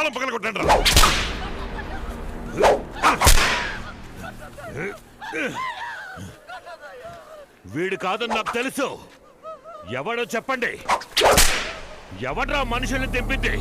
తాళం పగల కొట్టండి. వీడు కాదని నాకు తెలుసు. ఎవడో చెప్పండి. ఎవడ్రా మనుషుల్ని తెంపింది?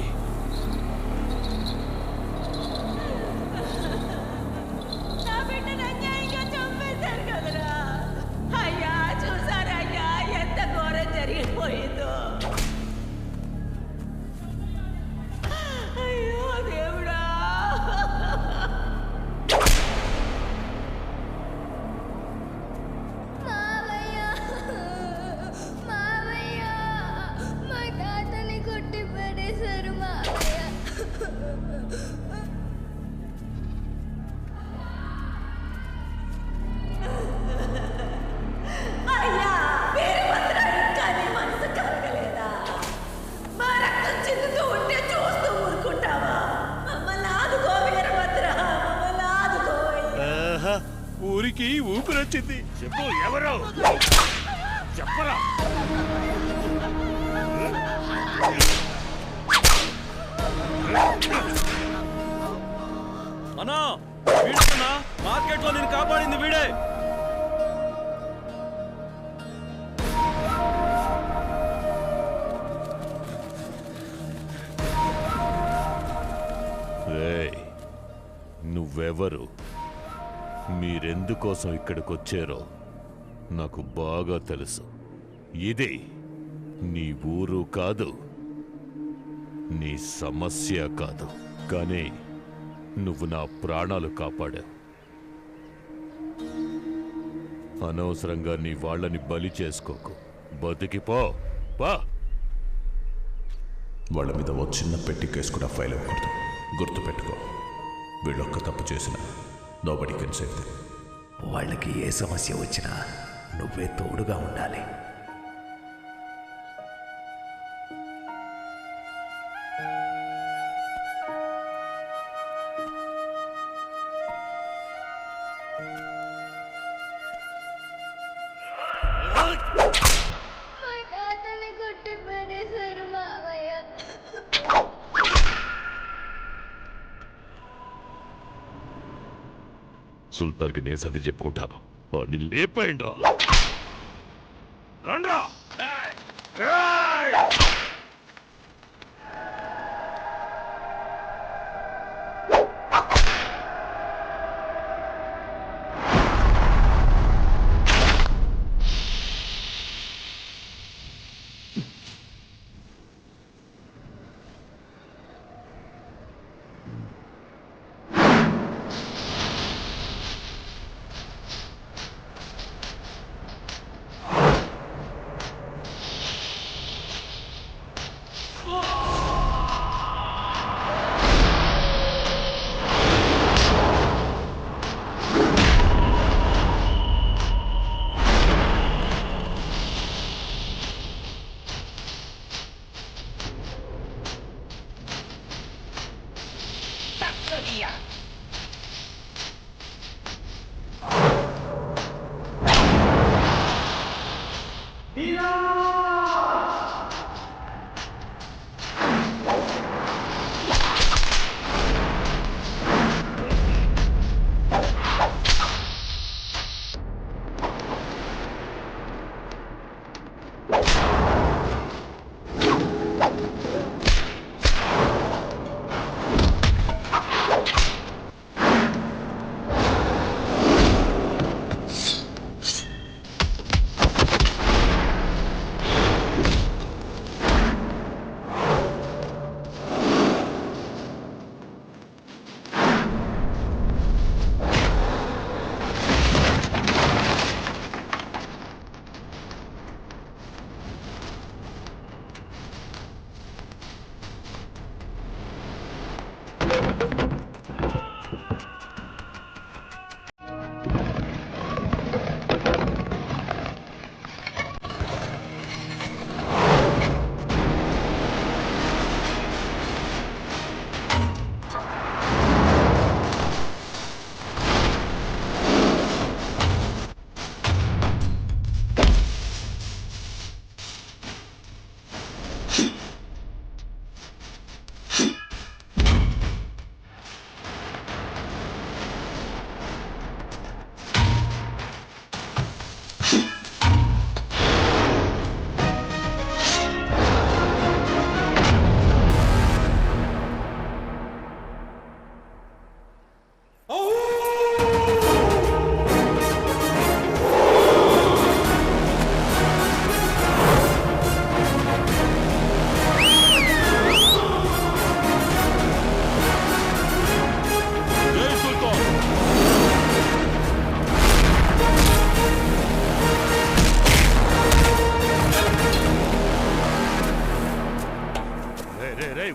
ఊరికి ఊపిరొచ్చింది. చెప్పు, ఎవరు చెప్పరా? అన్నా వీడన్నా మార్కెట్ లో నేను కాపాడింది వీడే. నువ్వెవరు? మీరెందుకోసం ఇక్కడికొచ్చారో నాకు బాగా తెలుసు. ఇది నీ ఊరు కాదు, నీ సమస్య కాదు. కానీ నువ్వు నా ప్రాణాలు కాపాడావు. అనవసరంగా నీ వాళ్ళని బలి చేసుకోకు. బతికిపో. పా. వాళ్ళ మీద ఓ చిన్న పెట్టి కేసు కూడా ఫైల్ అవ్వకూడదు. గుర్తుపెట్టుకో, వీళ్ళొక్క తప్పు చేసిన నోబడీ కెన్ సేవ్ దెమ్. వాళ్ళకి ఏ సమస్య వచ్చినా నువ్వే తోడుగా ఉండాలి. సుల్తాన్కి నేను సది చెప్పుకుంటాను. వాడిని లేపేయండి. రండ్రా.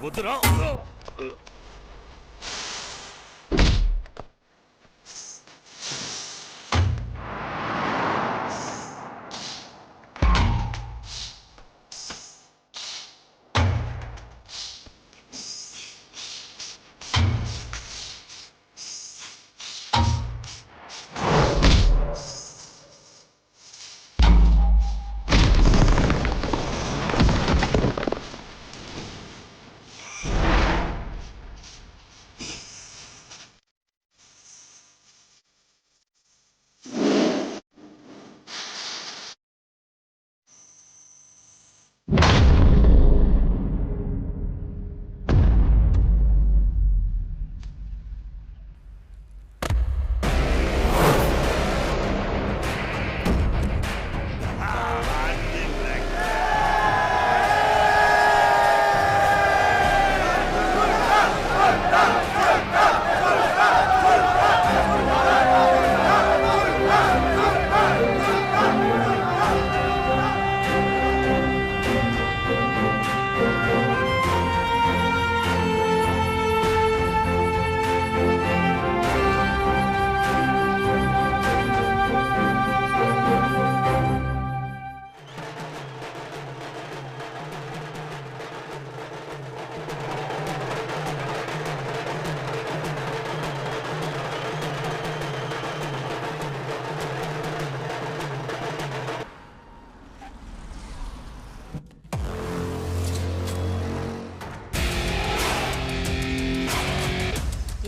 వద్దురా.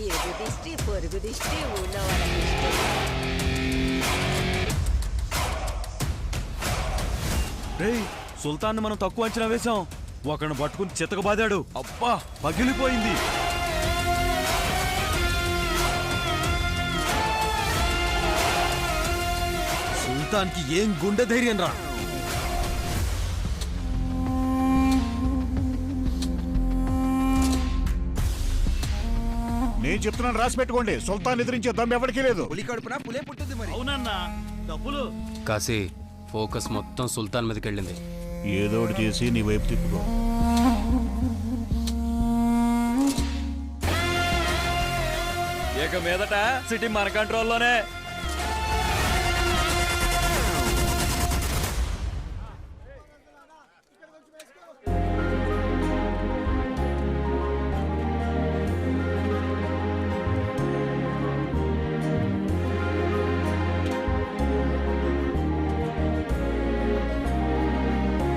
ఇరుగు దిష్టి పొరుగు దిష్టి ఊళ్ళో వాళ్ళ దిష్టి. రేయ్, సుల్తాన్ మనం తక్కువ అంచనా వేశాం. ఒకరిని పట్టుకుని చితక బాదాడు. అబ్బా, పగిలిపోయింది. సుల్తాన్కి ఏం గుండె ధైర్యం రా. నేను చెప్తున్నాను, రాసి పెట్టుకోండి. సుల్తాన్ ఎదిరించే దమ్ ఎవరికీ లేదు. అవునన్నా, డబ్బులు. కాశీ ఫోకస్ మొత్తం సుల్తాన్ మీదకి వెళ్ళింది. ఏదో ఒకటి చేసి నీ వైపు తిప్పుకో. ఇక మీదట సిటీ మన కంట్రోల్లోనే.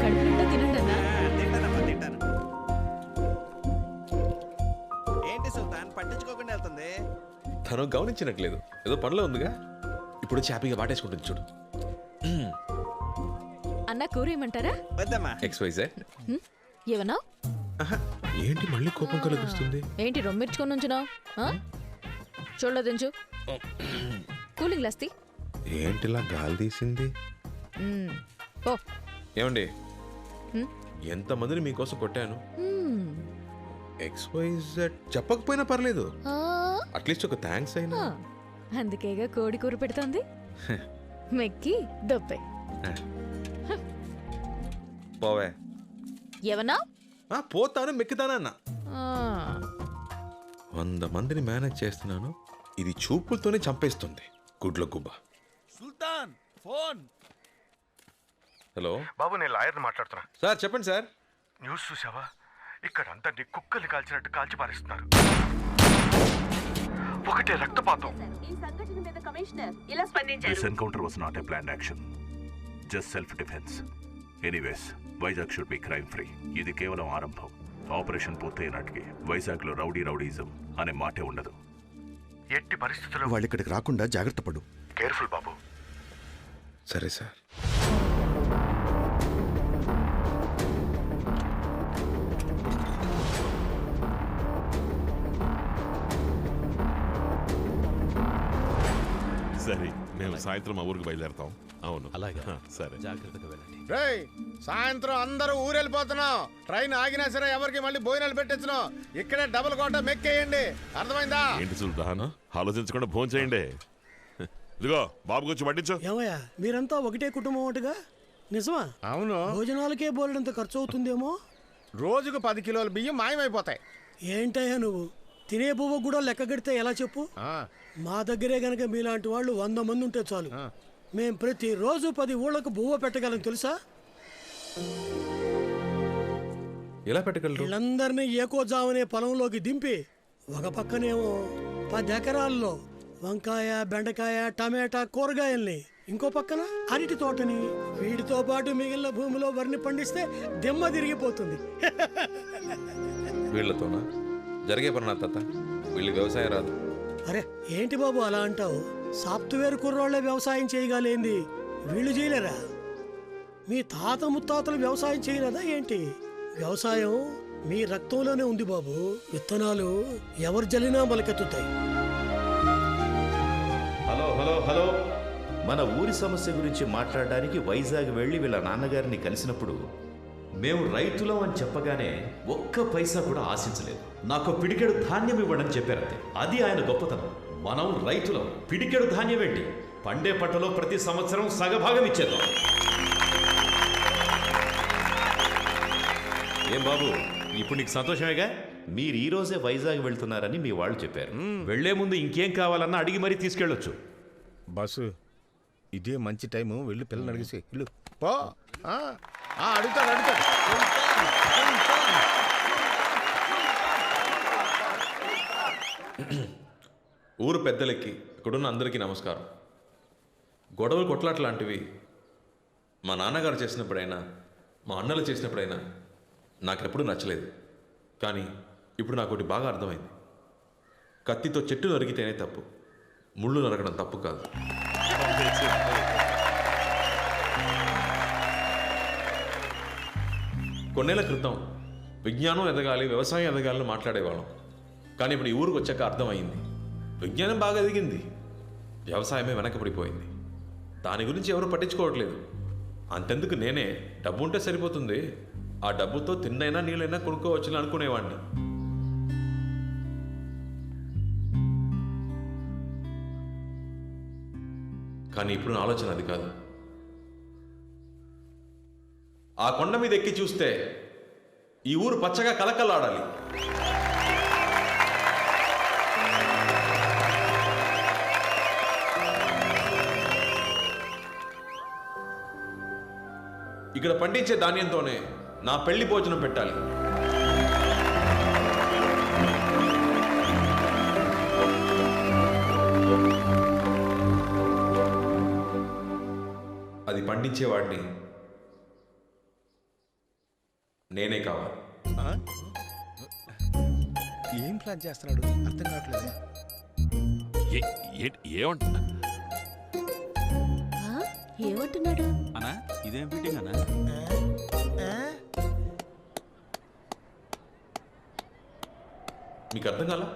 కడుపునిండా తినండి అన్నా. ఏంటి సుల్తాన్ పట్టించుకోకుండా వెళ్తుంది? తను గమనించినట్లేదు, ఏదో పనిలో ఉందిగా. ఇప్పుడు హ్యాపీగా పాటేసుకుంటుంది చూడు. అన్న కూర ఏమంటారా? వద్దమ్మా. XYZ. ఏమన్నా? ఏంటి మళ్ళీ కోపం కలుగుతుంది? ఏంటి రొమ్మిర్చుకొని ఉంచున్నావు? చూడలేదించు. కూలింగ్ లాస్తి. ఏంటిలా గాలి తీసింది? ఓ ఏమండి, ఎంతమందిని మీకోసం కొట్టాను. XYZ చెప్పకపోయినా పర్లేదు, అట్లీస్ట్ ఒక థ్యాంక్స్ అయినా. అందుకేగా కోడి కూర పెడుతోంది. మెక్కి దొబ్బే. పోవే. ఏమన్నా? పోతాను, మెక్కుతానన్నా. 100 మందిని మేనేజ్ చేస్తున్నాను, ఇది చూపులతోనే చంపేస్తుంది. గుడ్ల గుబ్బ. సుల్తాన్ ఫోన్. హలో బాబు, నేను లాయర్ని మాట్లాడుతున్నా. సార్, చెప్పండి సార్. న్యూస్ చూసావా? ఇక్కడ అందరినీ కుక్కల్ని కాల్చినట్టు కాల్చి పారేస్తున్నారు. ఒకటే రక్తపాతం. ఈ సంఘటన మీద కమిషనర్ ఇలా స్పందించారు. This encounter was not a planned action, just self-defense. Anyways, Vizag should be crime free. ఇది కేవలం ఆరంభం. ఆపరేషన్ పూర్తయినట్టుకి వైజాగ్లో రౌడీజం అనే మాటే ఉండదు. ఎట్టి పరిస్థితుల్లో వాళ్ళు ఇక్కడికి రాకుండా జాగ్రత్త పడు. కేర్ఫుల్ బాబు. సరే సార్. సరే, మేము సాయంత్రం మా ఊరికి బయలుదేరతాం. అవును, అలాగే. సరే, జాగ్రత్తగా వెళ్ళండి. రేయ్, సాయంత్రం అందరూ ఊరెళ్ళిపోతున్నాం. ట్రైన్ ఆగినా సరే ఎవరికి మళ్ళీ భోజనాలు పెట్టించను. ఇక్కడే డబుల్ కోట మెక్కేయండి, అర్థమైందా? ఏంటి సుల్తాన్, ఆలోచించకుండా ఫోన్ చేయండి. ఇదిగో బాబు గురించి పట్టించు. ఏమయ్యా, మీరంతా ఒకటే కుటుంబం ఒకటిగా? నిజమా? అవును. భోజనాలకే బోలెడంత ఖర్చు అవుతుందేమో. రోజుకు 10 కిలోల బియ్యం మాయమైపోతాయి. ఏంటయ్యా నువ్వు తినే బువ్వ కూడా లెక్క కడితే ఎలా చెప్పు? మా దగ్గరే గనక మీలాంటి వాళ్ళు 100 మంది ఉంటే చాలు. మేం ప్రతిరోజు 10 ఊళ్ళకు బువ్వ పెట్టగలం తెలుసా? ఎలా పెట్టగలరు? వీళ్ళందరినీ ఏకోజామనే పొలంలోకి దింపి ఒక పక్కనేమో 10 ఎకరాల్లో వంకాయ, బెండకాయ, టమాటా కూరగాయల్ని, ఇంకో పక్కన అరటి తోటని, వీటితో పాటు మిగిలిన భూమిలో వరిని పండిస్తే దిమ్మ తిరిగిపోతుంది. వీళ్ళతోనా జరిగే పని నా తాత. వీళ్ళకి వ్యవసాయం రాదు. అరే ఏంటి బాబు అలా అంటావు? సాఫ్ట్వేర్ కుర్రోళ్లే వ్యవసాయం చేయగలేంది, వీళ్ళు చేయలేరా? మీ తాత ముత్తాతలు వ్యవసాయం చేయలేదా ఏంటి? వ్యవసాయం మీ రక్తంలోనే ఉంది బాబు. విత్తనాలు ఎవరు జల్లినా మొలకెత్తుతాయి. హలో హలో హలో, మన ఊరి సమస్య గురించి మాట్లాడడానికి వైజాగ్ వెళ్ళి వీళ్ళ నాన్నగారిని కలిసినప్పుడు మేము రైతులం అని చెప్పగానే ఒక్క పైసా కూడా ఆశించలేదు. నాకు పిడికెడు ధాన్యం ఇవ్వడని చెప్పారంతే. అది ఆయన గొప్పతనం. మనం రైతులం, పిడికెడు ధాన్యం ఏంటి, పండే పంటలో ప్రతి సంవత్సరం సగభాగం ఇచ్చేద్దాం. ఏం బాబు, ఇప్పుడు నీకు సంతోషమేగా? మీరు ఈ రోజే వైజాగ్ వెళ్తున్నారని మీ వాళ్ళు చెప్పారు. వెళ్లే ముందు ఇంకేం కావాలన్నా అడిగి మరీ తీసుకెళ్ళొచ్చు. బస్సు ఇదే మంచి టైము, వెళ్ళి పిల్లల్ని అడిగేసి ఇల్లు పో. అడుగుతాడు అడుగుతాడు. ఊరు పెద్దలకి, ఇక్కడున్న అందరికీ నమస్కారం. గొడవలు కొట్లాట్లాంటివి మా నాన్నగారు చేసినప్పుడైనా, మా అన్నలు చేసినప్పుడైనా నాకెప్పుడు నచ్చలేదు. కానీ ఇప్పుడు నాకు ఒకటి బాగా అర్థమైంది. కత్తితో చెట్టు నరికితేనే తప్పు, ముళ్ళు నరకడం తప్పు కాదు. కొన్నేళ్ల క్రితం విజ్ఞానం ఎదగాలి, వ్యవసాయం ఎదగాలని మాట్లాడేవాళ్ళం. కానీ ఇప్పుడు ఈ ఊరికి వచ్చాక అర్థమైంది, విజ్ఞానం బాగా ఎదిగింది, వ్యవసాయమే వెనకబడిపోయింది. దాని గురించి ఎవరు పట్టించుకోవట్లేదు. అంతెందుకు, నేనే డబ్బు ఉంటే సరిపోతుంది, ఆ డబ్బుతో తిన్నైనా నీళ్ళైనా కొనుక్కోవచ్చుని అనుకునేవాడిని. కానీ ఇప్పుడు నా ఆలోచన అది కాదు. ఆ కొండ మీద ఎక్కి చూస్తే ఈ ఊరు పచ్చగా కలకల్లాడాలి. ఇక్కడ పండించే ధాన్యంతోనే నా పెళ్లి భోజనం పెట్టాలి. అది పండించేవాడిని నేనే కావాలి. ఏం ప్లాన్ చేస్తున్నాడు అర్థం కావట్లేదు. ఏమంటున్నాడు అన్నా? ఇదేం ఫిట్టింగ్ అన్నా? మీకు అర్థం కాలా?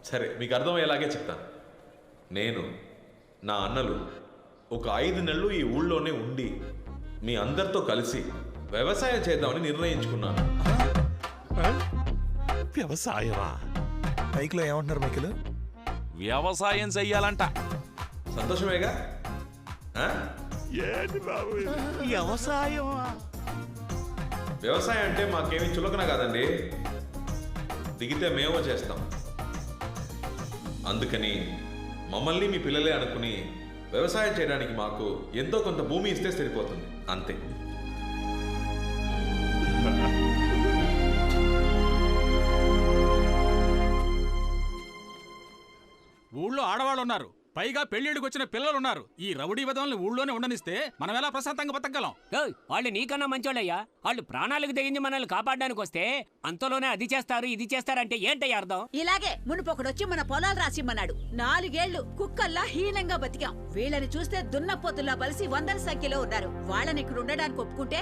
సరే, మీకు అర్థమయ్యేలాగే చెప్తాను. నేను, నా అన్నలు ఒక 5 నెలలు ఈ ఊళ్ళోనే ఉండి మీ అందరితో కలిసి వ్యవసాయం చేద్దామని నిర్ణయించుకున్నాను. వ్యవసాయమా? బైక్లో ఏమంటున్నారు మైకిలు? వ్యవసాయం చెయ్యాలంట. సంతోషమేగా? ఏంటి బాబు ఇది? వ్యవసాయమా? వ్యవసాయం అంటే మాకేమీ చులకన కాదండి, దిగితే మేమో చేస్తాం. అందుకని మమ్మల్ని మీ పిల్లలే అనుకుని వ్యవసాయం చేయడానికి మాకు ఎంతో కొంత భూమి ఇస్తే సరిపోతుంది, అంతే. ఊళ్ళో ఆడవాళ్ళు ఉన్నారు, పైగా పెళ్లిడికి వచ్చిన పిల్లలు ఉన్నారు. ఈ రౌడీ విధంగా ఊళ్ళోనే ఉండనిస్తే మనం ఎలా ప్రశాంతంగా బతకగలం? వాళ్ళు నీకన్నా మంచోళ్ళయ్యా. వాళ్ళు ప్రాణాలకు తెగించి మనల్ని కాపాడడానికి వస్తే అంతలోనే అది చేస్తారు ఇది చేస్తారంటే ఏంటయ్యా అర్థం? ఇలాగే మునుపొకడొచ్చి మన పొలాలు రాసిమ్మన్నాడు. 4 ఏళ్లు కుక్కల్లా హీనంగా బతికాం. వీళ్ళని చూస్తే దున్నపోతుల్లా బలిసి 100ల సంఖ్యలో ఉన్నారు. వాళ్ళని ఇక్కడ ఉండడానికి ఒప్పుకుంటే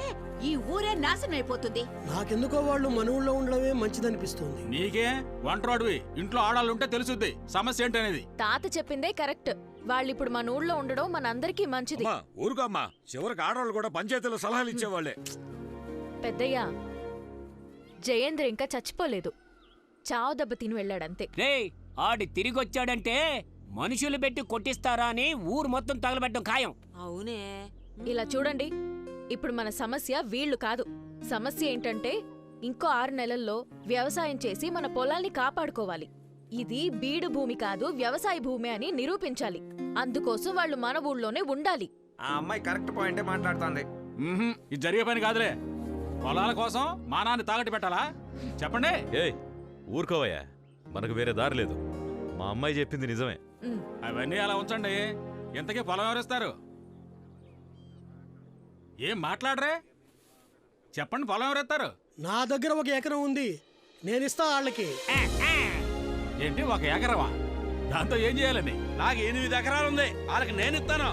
ఈ ఊరే నాశనం అయిపోతుంది. నాకెందుకో వాళ్ళు మన ఊళ్ళో ఉండడమే మంచిదనిపిస్తుంది. నీకే వంటరాడువి, ఇంట్లో ఆడాలుంటే తెలుసుద్ది సమస్య ఏంటనేది. తాత చెప్పిందే కరెక్ట్. వాళ్ళు ఇప్పుడు మన ఊళ్ళో ఉండడం మనందరికీ మంచిది. ఊరుకోమ్మా, చివరికి ఆడవాళ్ళు కూడా పంచాయతీలో సలహాలు ఇచ్చేవాళ్లే. పెద్దయ్యా, జయేంద్ర ఇంకా చచ్చిపోలేదు, చావు దెబ్బ తిని వెళ్ళాడంతే. రేయ్, ఆడి తిరిగొచ్చాడంటే మనుషులు పెట్టి కొట్టిస్తారా అని ఊరు మొత్తం తగలబెట్టడం ఖాయం. అవునే. ఇలా చూడండి, ఇప్పుడు మన సమస్య వీళ్ళు కాదు. సమస్య ఏంటంటే ఇంకో 6 నెలల్లో వ్యవసాయం చేసి మన పొలాల్ని కాపాడుకోవాలి. ఇది బీడు భూమి కాదు, వ్యవసాయ భూమి అని నిరూపించాలి. అందుకోసం వాళ్ళు మన ఊళ్ళోనే ఉండాలి. ఆ అమ్మాయి కరెక్ట్ పాయింటే మాట్లాడుతోంది. ఇది జరిగే పని కాదులే. పొలాల కోసం మానాన్ని తాగట్టు పెట్టాలా? చెప్పండి. ఏయ్ ఊరుకోవయ్యా, మనకు వేరే దారి లేదు. మా అమ్మాయి చెప్పింది నిజమే. అవన్నీ అలా ఉంచండి. ఇంతకీ పొలం ఎవరిస్తారు? ఏం మాట్లాడరే? చెప్పండి, పొలం ఎవరెత్తారు? నా దగ్గర 1 ఎకరం ఉంది, నేనిస్తా వాళ్ళకి. ఏంటి 1 ఎకరమా? దాంతో ఏం చేయాలని? నాకు 8 ఎకరాలు ఉంది, వాళ్ళకి నేను ఇస్తాను.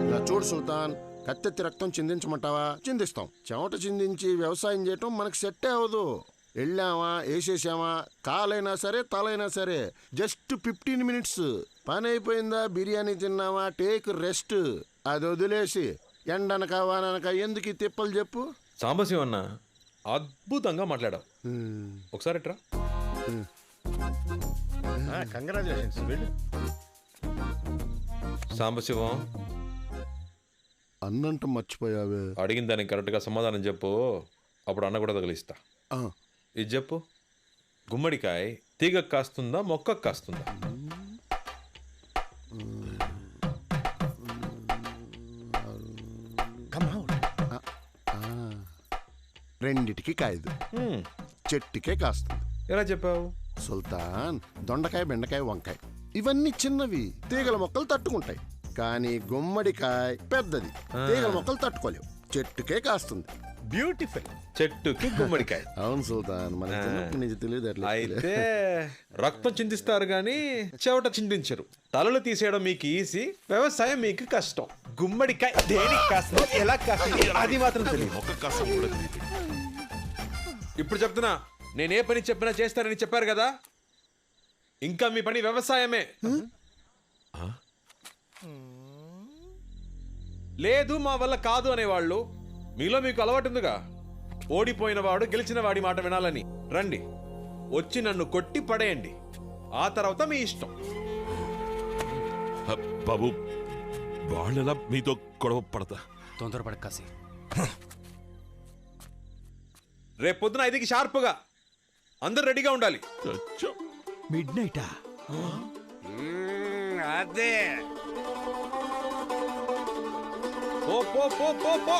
ఇలా చూడు సుల్తాన్, కత్తెత్తి రక్తం చిందించమంటావా? చిందిస్తాం. చెమట చిందించి వ్యవసాయం చేయటం మనకు సెట్టే అవ్వదు. వెళ్ళామా, వేసేసామా, కాలైనా సరే తలైనా సరే జస్ట్ 15 మినిట్స్ పని అయిపోయిందా, బిర్యానీ తిన్నామా, టేక్ రెస్ట్. అది వదిలేసి ఎండనక వాననక ఎందుకు ఈ తిప్పలు చెప్పు. సాంబశివ అన్న అద్భుతంగా మాట్లాడావు. ఒకసారి ట్రా. కంగ్రాచులేషన్స్. వెళ్ళు. సాంబశివం, అన్నంట మర్చిపోయావే. అడిగిన దానికి కరెక్ట్గా సమాధానం చెప్పు, అప్పుడు అన్న కూడా తగిలిస్తా. ఇది చెప్పు, గుమ్మడికాయ తీగకు కాస్తుందా, మొక్కకు కాస్తుందా? రెండిటికి కాయదు, చెట్టుకే కాస్తుంది. ఎలా చెప్పావు? సుల్తాన్, దొండకాయ, బెండకాయ, వంకాయ ఇవన్నీ చిన్నవి, తీగల మొక్కలు తట్టుకుంటాయి. కానీ గుమ్మడికాయ పెద్దది, తీగల మొక్కలు తట్టుకోలేవు, చెట్టుకే కాస్తుంది. బ్యూటిఫుల్. చెట్టుకి గుమ్మడికాయ. అవును సుల్తాన్, మన చిన్నప్పటి నుంచి తెలియదు. అయితే రక్తం చిందిస్తారు గాని చెవట చిందించరు. తలలు తీసేయడం మీకు ఈజీ, వ్యవసాయం మీకు కష్టం. గుమ్మడికాయ దేనికి కాస్తుంది, ఎలా కాస్తుంది అది మాత్రం తెలియదు. ఇప్పుడు చెప్తున్నా, నేనే పని చెప్పినా చేస్తారని చెప్పారు కదా, ఇంకా మీ పని వ్యవసాయమే. లేదు మా వల్ల కాదు అనేవాళ్ళు మీలో మీకు అలవాటు ఉందిగా. ఓడిపోయిన వాడు గెలిచిన వాడి మాట వినాలని. రండి, వచ్చి నన్ను కొట్టి పడేయండి, ఆ తర్వాత మీ ఇష్టం. బాబు, వాళ్ళెలా మీతో గొడవ పడతా? తొందరపడక కాసి. రేపు పొద్దున 5కి షార్ప్గా అందరు రెడీగా ఉండాలి. మిడ్ నైటా? అదే పో పో పో పో పో.